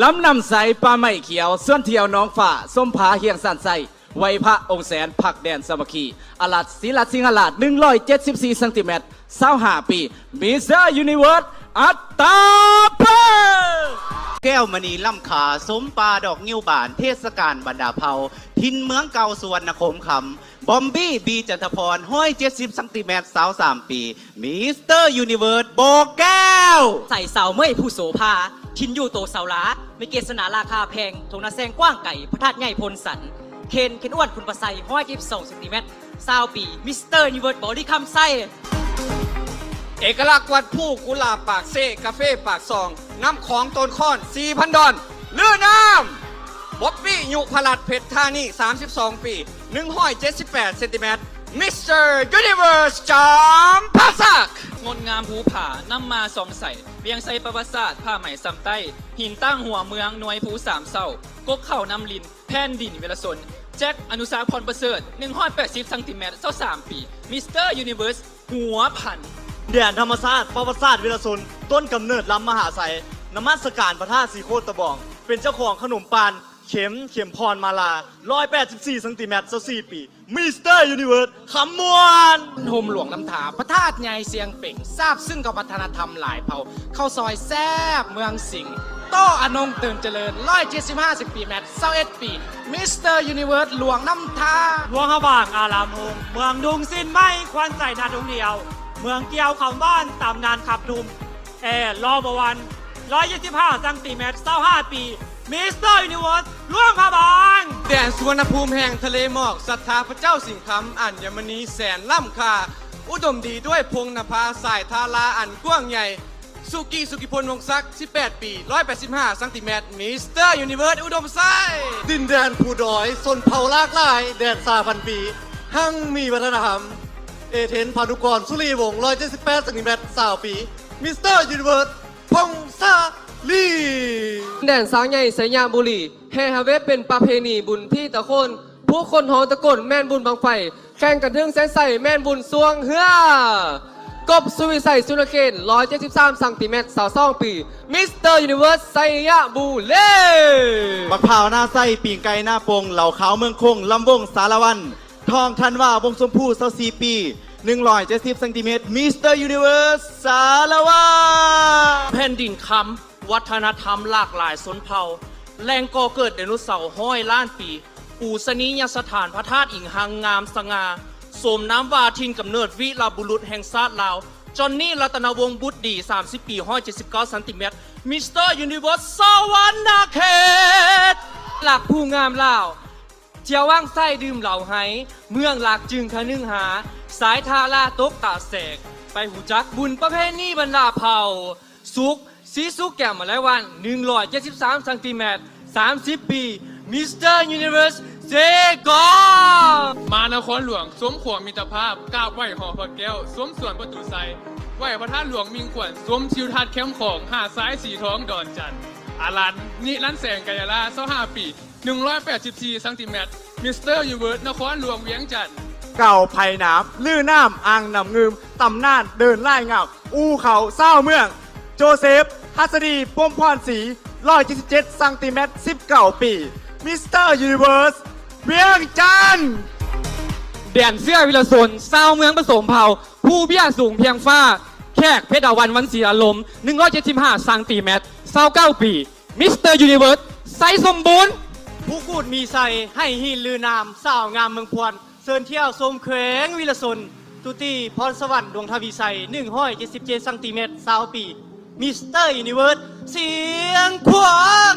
ลำนำใสปลาไม่เขียวส่วนเที่ยวน้องฝ่าส้มผาเฮียงสันใสไวยพระองค์แสนผักแดนสมัคคีอลัดศิลัดสิงหลาด174 เซนติเมตร25 ปีมิสเตอร์ยูนิเวิร์สอัตตาเพแก้วมณีล่ำขาสมปลาดอกงิ้วบานเทศกาลบรรดาเผาทินเมืองเก่าสวนนครคำบอมบี้บีจันทพร170 เซนติเมตร23 ปีมิสเตอร์ยูนิเวิร์สโบแก้วใส่เสาเมื่อยผู้โสภาทินอยู่โตเสาล้าไม่เกศนาราคาแพงทงนาแซงกว้างไก่พระธาตุใหญ่พลสันเคนอ้วนคุณประไซ122 เซนติเมตร20 ปีมิสเตอร์ยูนิเวิร์สบอดี้คำไส้เอกลักษณ์วัดผู้กุหลาบปากเซ่กาเฟ่ปากซองน้ำของต้นค้อน 4,000 ดอนลือน้ำบ๊อบบี้ยุพลัดเพชรธานี32 ปี178 เซนติเมตรมิสเตอร์ยูนิเวิร์สจอมพาสักงดงามภูผานำมาสองใส่เวียงไซประวัติศาสตร์ผ้าไหมซ้ำใต้หินตั้งหัวเมืองหน่วยภูสามเศร้ากกเข่านำลินแผ่นดินเวลสนแจ็คอนุสาพรประเสริฐ180 เซนติเมตร23 ปีมิสเตอร์ยูนิเวิร์สหัวพันแดนธรรมศาสตร์ประวัติศาสตร์วิรสนต้นกำเนิดลำมหาไสยนมัสการพระธาตุสีโคตรตะบองเป็นเจ้าของขนมปานเข็มพรมาลา184 เซนติเมตร24 ปีมิสเตอร์ยูนิเวิร์สคำมวนโฮมหลวงลำถาพระธาตุใหญ่เสียงเป่งทราบซึ่งกับวัฒนธรรมหลายเผ่าเข้าซอยแซบเมืองสิงห์โตอนงเติมเจริญ175 เซนติเมตร21 ปีมิสเตอร์ยูนิเวิร์สหลวงน้ำทาหลวงฮะบางอารามหงเมืองดุงสิ้นไม่ควันใส่นาดงเดียวเมืองเกียวเขาบ้านตำนานขับดุมรอบวัน125 เซนติเมตร25 ปีมิสเตอร์ยูนิเวิร์สล่วงพระบางแดนสุวรรณภูมิแห่งทะเลหมอกศรัทธาพระเจ้าสิงห์คำอัญมณีแสนล่ำค่าอุดมดีด้วยพงนภาสายทาราอันกว้างใหญ่สุกิพลวงศักดิ์18 ปี185 เซนติเมตรมิสเตอร์ยูนิเวิร์สอุดมไซดินแดนผู้ดอยสนเผ่าลากหลายแดน3,000 ปีหั่งมีวัฒนธรรมเอเธนพานุกรสุรีวงศ์178 เซนติเมตร20 ปีมิสเตอร์ยูนิเวิร์สพงศาลีแดนสางใหญ่สยามบุรีแห่ฮาเวสเป็นประเพณีบุญที่ตะโคนผู้คนหอตะกนแม่นบุญบางไฟแข่งกันถึงแสนใส่แม่นบุญสวงเฮือกบสุวิสัยสุนเกน173 เซนติเมตร22 ปีมิสเตอร์ยูนิเวิร์สสยามบุรีบักพร้าวหน้าไส้ปีงไก่หน้าปงเหล่าขาวเมืองคงลำวงสารวันทองทันว่าวงชมพู24 ปี170 เซนติเมตรมิสเตอร์ยูนิเวิร์สสารวันแผ่นดินคำวัฒนธรรมหลากหลายชนเผ่าแหล่งก่อเกิดไดโนเสาร์100 ล้านปีปูสนียสถานพระธาตุอิงหังงามสง่าสมน้ำวาทินกำเนิดวีรบุรุษแห่งชาติลาวจอนนี่รัตนวงศ์บุตรดี30 ปี179 เซนติเมตรมิสเตอร์ยูนิเวิร์สสวรรณเขตหลักผู้งามลาวเจียวว่างไส้ดื่มเหล่าไห้เมืองหลักจึงคะนึงหาสายทาราตกตาแสกไปหูจักบุญประเพณีบรรดาเผ่าสุกสีสุกแก้มมาแล้ววัน173 เซนติเมตร30 ปีมิสเตอร์ยูนิเวิร์สเซกอมานครหลวงสวมขวงมิตรภาพกราบไหวหอพระแก้วสวมส่วนประตูไซไหวพระธาตุหลวงมิงขวัญสวมชิวทัดแคมป์ของหาดซ้ายสีท้องดอนจันอารันนิรันแสงกายลา25 ปี184 เซนติเมตรมิสเตอร์ยูนิเวิร์สนครหลวงเวียงจันทร์เก่าไผ่หนามลื่อน้ำอ่างน้ำงืมตำนานเดินไล่เงาอูเขาเศร้าเมืองโจเซฟฮัสดีป้มพรศรี177 เซนติเมตร19 ปีมิสเตอร์ยูนิเวิร์สเวียงจันทร์แดนเสื้อวิลสนเศร้าเมืองผสมเผ่าผู้เบี้ยสูงเพียงฟ้าแขกเพชรดาวันศรีอารมณ์175 เซนติเมตร29 ปีมิสเตอร์ยูนิเวิร์สไซสมบูรณ์ผู้กูดมีใส่ให้หินลือนามสาวงามเมืองพวนเซินเที่ยวชมแขวงวิลสนตุตีพรสวรรค์ดวงทวีไซ177 เซนติเมตร20 ปีมิสเตอร์ยูนิเวิร์สเสียงขวาง